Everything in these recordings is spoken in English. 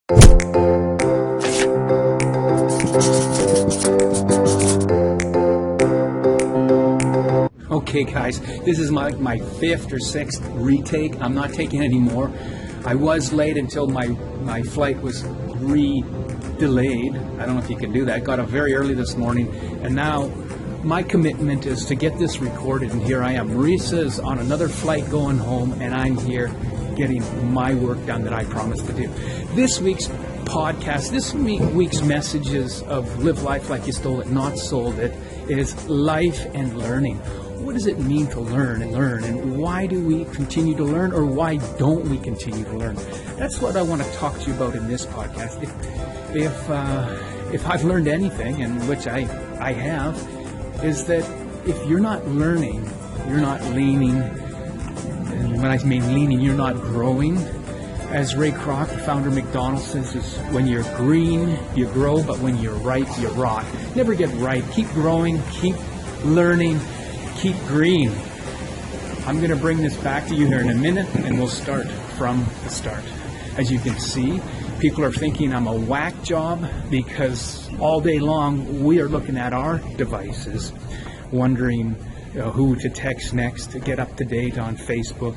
Okay guys, this is my fifth or sixth retake. I'm not taking any more. I was late until my flight was delayed. I don't know if you can do that. Got up very early this morning, and now my commitment is to get this recorded, and here I am. Marissa's on another flight going home, and I'm here getting my work done that I promised to do. This week's podcast, this week's messages of Live Life Like You Stole It, Not Sold It, is life and learning. What does it mean to learn, and why do we continue to learn, or why don't we continue to learn? That's what I want to talk to you about in this podcast. If I've learned anything, and which I have, is that if you're not learning, you're not leaning. And when I mean leaning, you're not growing. As Ray Crock, the founder of McDonald's, says, is when you're green, you grow, but when you're ripe, you rot. Never get ripe. Keep growing, keep learning, keep green. I'm going to bring this back to you here in a minute, and we'll start from the start. As you can see, people are thinking I'm a whack job because all day long we are looking at our devices, wondering who to text next to get up to date on Facebook.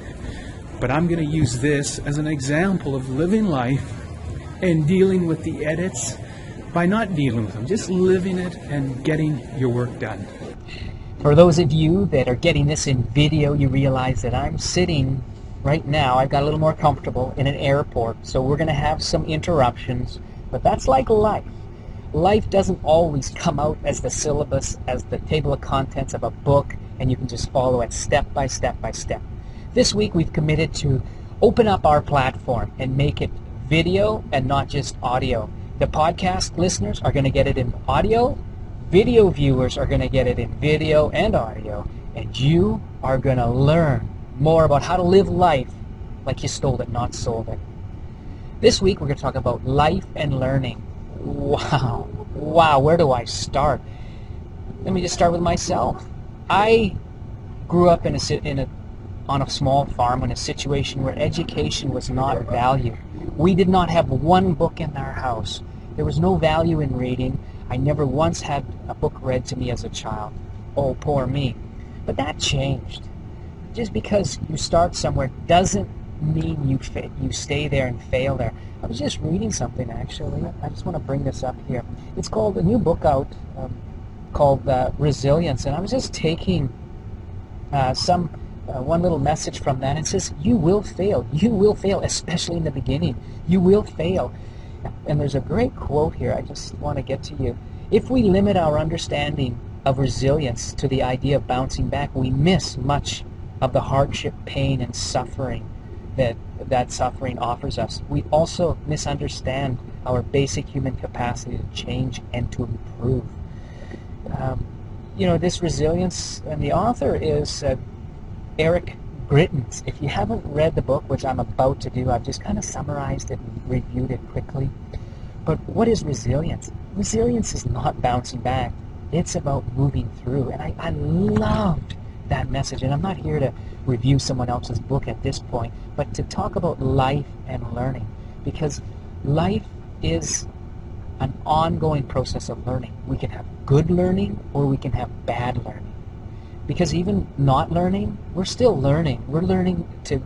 But I'm going to use this as an example of living life and dealing with the edits by not dealing with them, just living it and getting your work done. For those of you that are getting this in video, you realize that I'm sitting right now, I've got a little more comfortable in an airport, so we're going to have some interruptions, but that's like life. Life doesn't always come out as the syllabus, as the table of contents of a book, and you can just follow it step by step by step. This week we've committed to open up our platform and make it video and not just audio. The podcast listeners are going to get it in audio, video viewers are going to get it in video and audio, and you are going to learn more about how to live life like you stole it, not sold it. This week we're going to talk about life and learning. Wow, where do I start? Let me just start with myself. I grew up on a small farm in a situation where education was not valued. We did not have one book in our house. There was no value in reading. I never once had a book read to me as a child. Oh, poor me. But that changed. Just because you start somewhere doesn't mean you stay there and fail there. I was just reading something, actually. I just want to bring this up here. It's called a new book out called Resilience, and I was just taking one little message from that. It says, you will fail, especially in the beginning. You will fail. And there's a great quote here I just want to get to you. If we limit our understanding of resilience to the idea of bouncing back, we miss much of the hardship, pain, and suffering that suffering offers us. We also misunderstand our basic human capacity to change and to improve. This resilience, and the author is Eric Grittens. If you haven't read the book, which I'm about to do, I've just kind of summarized it and reviewed it quickly. But what is resilience? Resilience is not bouncing back. It's about moving through. And I loved that message. And I'm not here to review someone else's book at this point, but to talk about life and learning. Because life is an ongoing process of learning. We can have good learning or we can have bad learning. Because even not learning, we're still learning. We're learning to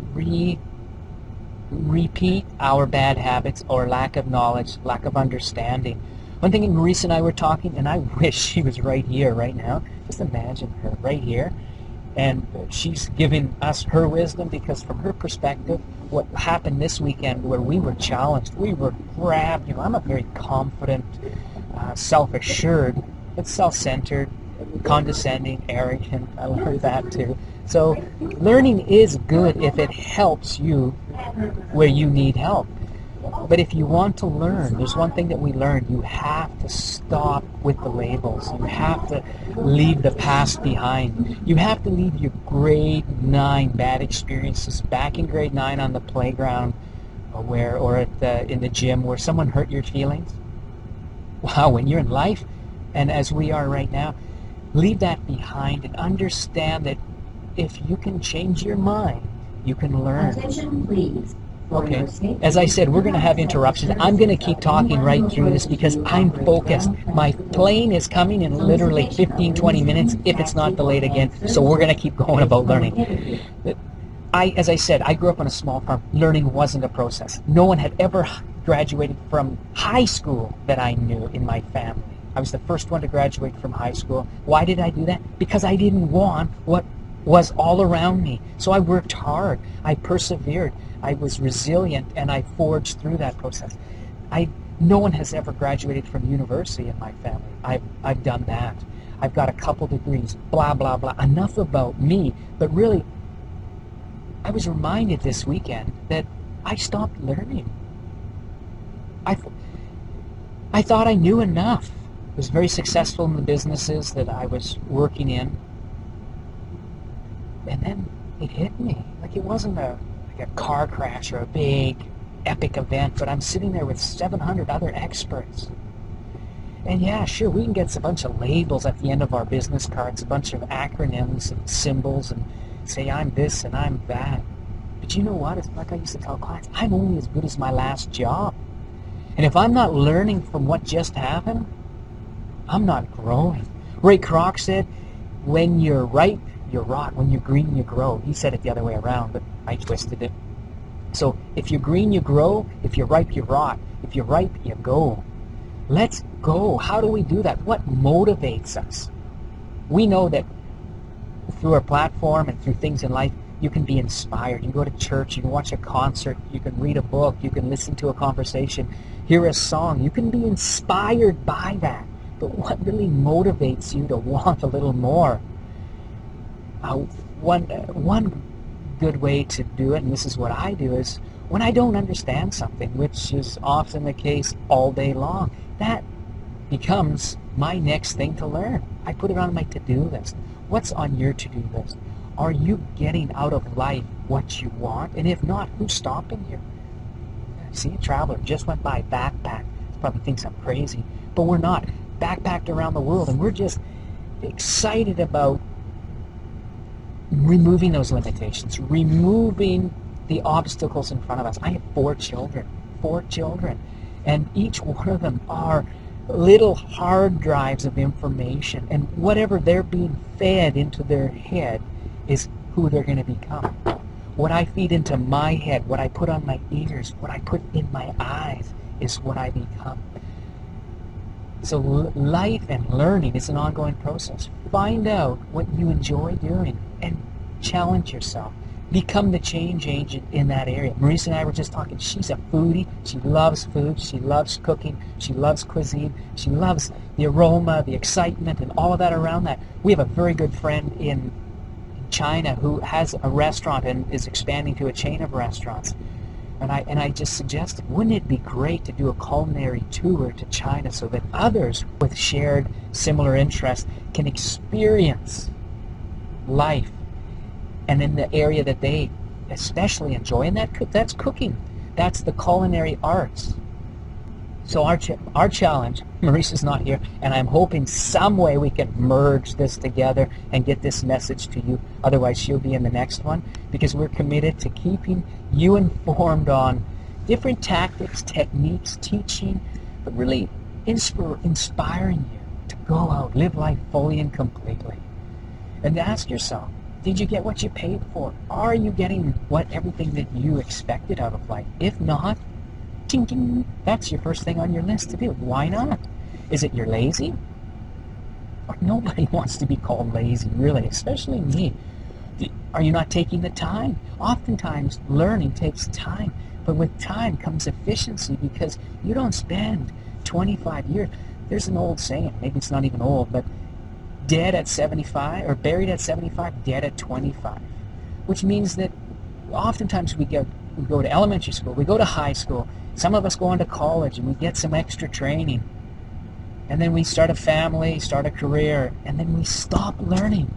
repeat our bad habits or lack of knowledge, lack of understanding. One thing, Marissa and I were talking, and I wish she was right here, right now. Just imagine her right here. And she's giving us her wisdom, because from her perspective, what happened this weekend where we were challenged, we were grabbed. I'm a very confident, self-assured, but self-centered, condescending, arrogant. I learned that too. So learning is good if it helps you where you need help. But if you want to learn, there's one thing that we learned. You have to stop with the labels. You have to leave the past behind. You have to leave your grade 9 bad experiences back in grade 9 on the playground or in the gym where someone hurt your feelings. Wow, when you're in life, and as we are right now, leave that behind and understand that if you can change your mind, you can learn. Attention, please. Okay. As I said, we're going to have interruptions. I'm going to keep talking right through this because I'm focused. My plane is coming in literally 15, 20 minutes if it's not delayed again. So we're going to keep going about learning. As I said, I grew up on a small farm. Learning wasn't a process. No one had ever graduated from high school that I knew in my family. I was the first one to graduate from high school. Why did I do that? Because I didn't want what was all around me. So I worked hard. I persevered. I was resilient, and I forged through that process. No one has ever graduated from university in my family. I've done that. I've got a couple degrees, blah, blah, blah. Enough about me. But really, I was reminded this weekend that I stopped learning. I thought I knew enough. I was very successful in the businesses that I was working in. And then it hit me. Like it wasn't like a car crash or a big epic event, but I'm sitting there with 700 other experts. And yeah, sure, we can get a bunch of labels at the end of our business cards, a bunch of acronyms and symbols, and say I'm this and I'm that. But you know what? It's like I used to tell clients, I'm only as good as my last job. And if I'm not learning from what just happened, I'm not growing. Ray Crock said, when you're ripe, you rot. When you're green, you grow. He said it the other way around, but I twisted it. So if you're green, you grow. If you're ripe, you rot. If you're ripe, you go. Let's go. How do we do that? What motivates us? We know that through our platform and through things in life, you can be inspired. You can go to church, you can watch a concert, you can read a book, you can listen to a conversation, hear a song. You can be inspired by that. But what really motivates you to want a little more? One good way to do it, and this is what I do, is when I don't understand something, which is often the case all day long, that becomes my next thing to learn. I put it on my to-do list. What's on your to-do list? Are you getting out of life what you want? And if not, who's stopping you? See, a traveler just went by, backpack. Probably thinks I'm crazy, but we're not. Backpacked around the world, and we're just excited about removing those limitations, removing the obstacles in front of us. I have 4 children, and each one of them are little hard drives of information, and whatever they're being fed into their head is who they're going to become. What I feed into my head, what I put on my ears, what I put in my eyes is what I become. So life and learning is an ongoing process. Find out what you enjoy doing and challenge yourself. Become the change agent in that area. Marisa and I were just talking. She's a foodie. She loves food. She loves cooking. She loves cuisine. She loves the aroma, the excitement, and all of that around that. We have a very good friend in China who has a restaurant and is expanding to a chain of restaurants. And I just suggested, wouldn't it be great to do a culinary tour to China so that others with shared similar interests can experience life and in the area that they especially enjoy, and that's cooking. That's the culinary arts. So our challenge, Marisa's not here, and I'm hoping some way we can merge this together and get this message to you. Otherwise, she'll be in the next one, because we're committed to keeping you informed on different tactics, techniques, teaching, but really inspiring you to go out, live life fully and completely. And ask yourself, did you get what you paid for? Are you getting everything that you expected out of life? If not, ding, ding, that's your first thing on your list to do. Why not? Is it you're lazy? Nobody wants to be called lazy, really, especially me. Are you not taking the time? Oftentimes, learning takes time, but with time comes efficiency, because you don't spend 25 years. There's an old saying, maybe it's not even old, but dead at 75, or buried at 75, dead at 25, which means that oftentimes we go to elementary school, we go to high school, some of us go on to college, and we get some extra training, and then we start a family, start a career, and then we stop learning,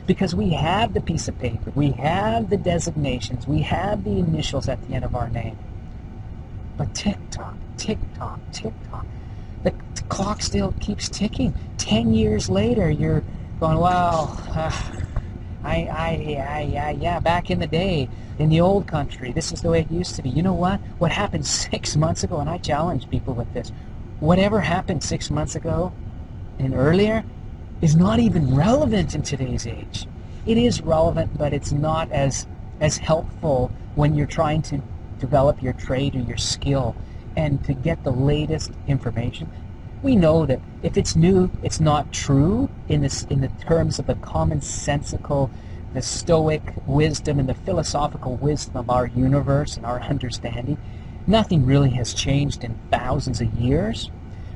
because we have the piece of paper, we have the designations, we have the initials at the end of our name. But tick-tock, tick-tock, tick-tock, the clock still keeps ticking. 10 years later, you're going, wow, Yeah, back in the day, in the old country, this is the way it used to be. You know what? What happened 6 months ago, and I challenge people with this, whatever happened 6 months ago and earlier is not even relevant in today's age. It is relevant, but it's not as helpful when you're trying to develop your trade or your skill and to get the latest information. We know that if it's new, it's not true in the terms of the commonsensical, the stoic wisdom and the philosophical wisdom of our universe and our understanding. Nothing really has changed in thousands of years,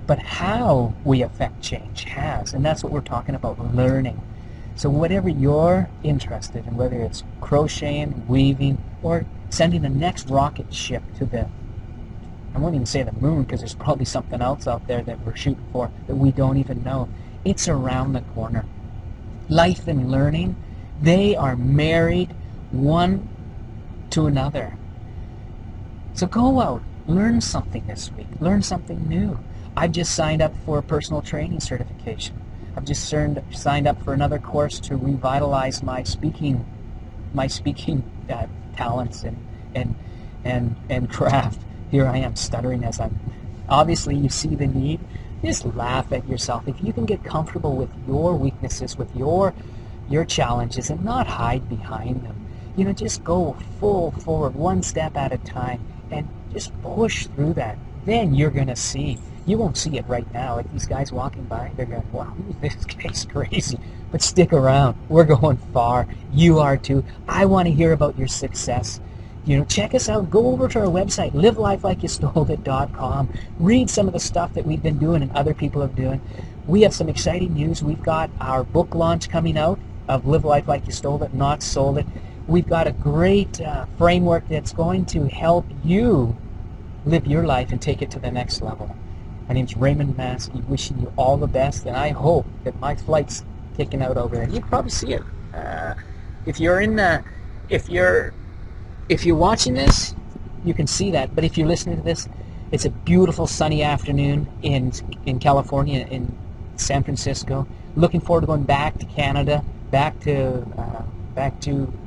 but how we affect change has, and that's what we're talking about, learning. So whatever you're interested in, whether it's crocheting, weaving, or sending the next rocket ship to the, I won't even say the moon, because there's probably something else out there that we're shooting for that we don't even know. It's around the corner. Life and learning, they are married one to another. So go out, learn something this week, learn something new. I've just signed up for a personal training certification. I've just signed up for another course to revitalize my speaking talents and craft. Here I am stuttering as I'm. Obviously, you see the need. Just laugh at yourself. If you can get comfortable with your weaknesses, with your challenges, and not hide behind them, just go full forward, one step at a time, and just push through that. Then you're gonna see. You won't see it right now. Like these guys walking by, they're going, wow, this guy's crazy. But stick around. We're going far. You are too. I want to hear about your success. Check us out. Go over to our website, livelifelikeyoustoledit.com. Read some of the stuff that we've been doing and other people are doing. We have some exciting news. We've got our book launch coming out of Live Life Like You Stole It, Not Sold It. We've got a great framework that's going to help you live your life and take it to the next level. My name's Raymond Maskey, wishing you all the best, and I hope that my flight's kicking out over there. You can probably see it. If you're watching this, you can see that. But if you're listening to this, it's a beautiful sunny afternoon in California, in San Francisco. Looking forward to going back to Canada, back to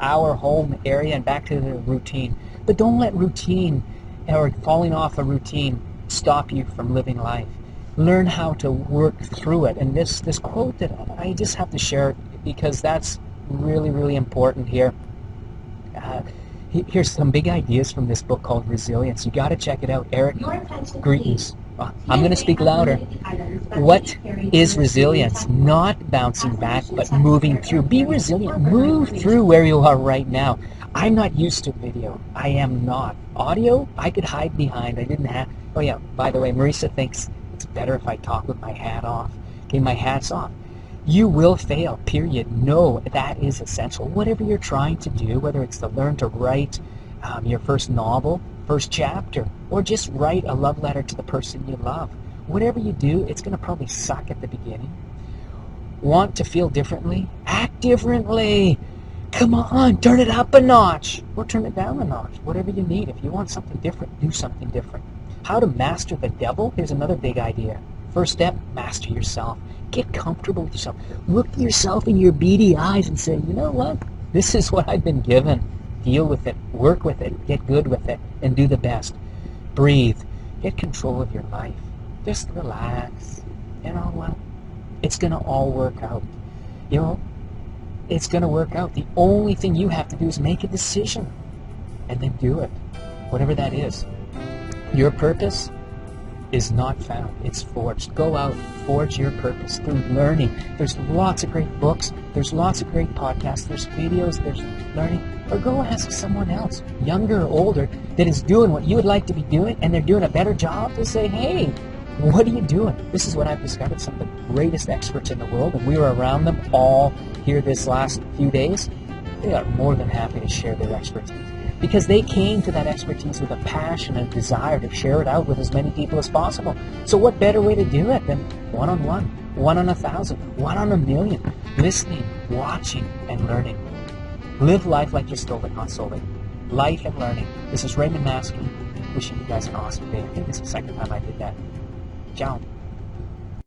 our home area, and back to the routine. But don't let routine or falling off a routine stop you from living life. Learn how to work through it. And this quote that I just have to share because that's really, really important here. Here's some big ideas from this book called Resilience. You got to check it out. Eric, greetings. I'm going to speak louder. What is resilience? Not bouncing back, but moving through. Be resilient. Move through where you are right now. I'm not used to video. I am not. Audio, I could hide behind. I didn't have. Oh yeah, by the way, Marisa thinks it's better if I talk with my hat off. Okay, my hat's off. You will fail, period. No, that is essential. Whatever you're trying to do, whether it's to learn to write your first novel, first chapter, or just write a love letter to the person you love. Whatever you do, it's going to probably suck at the beginning. Want to feel differently? Act differently. Come on, turn it up a notch, or turn it down a notch. Whatever you need. If you want something different, do something different. How to master the devil? Here's another big idea. First step, master yourself. Get comfortable with yourself. Look at yourself in your beady eyes and say, you know what? This is what I've been given. Deal with it. Work with it. Get good with it. And do the best. Breathe. Get control of your life. Just relax. You know what? It's going to all work out. It's going to work out. The only thing you have to do is make a decision. And then do it. Whatever that is. Your purpose is not found. It's forged. Go out, forge your purpose through learning. There's lots of great books. There's lots of great podcasts. There's videos. There's learning. Or go ask someone else, younger or older, that is doing what you would like to be doing, and they're doing a better job, to say, hey, what are you doing? This is what I've discovered. Some of the greatest experts in the world, and we were around them all here this last few days. They are more than happy to share their expertise, because they came to that expertise with a passion and a desire to share it out with as many people as possible. So what better way to do it than one-on-one, 1 on 1,000, 1 on 1,000,000, listening, watching, and learning. Live life like you stole it, not sold it. Life and learning. This is Raymond Maskey, wishing you guys an awesome day. I think this is the second time I did that. Ciao.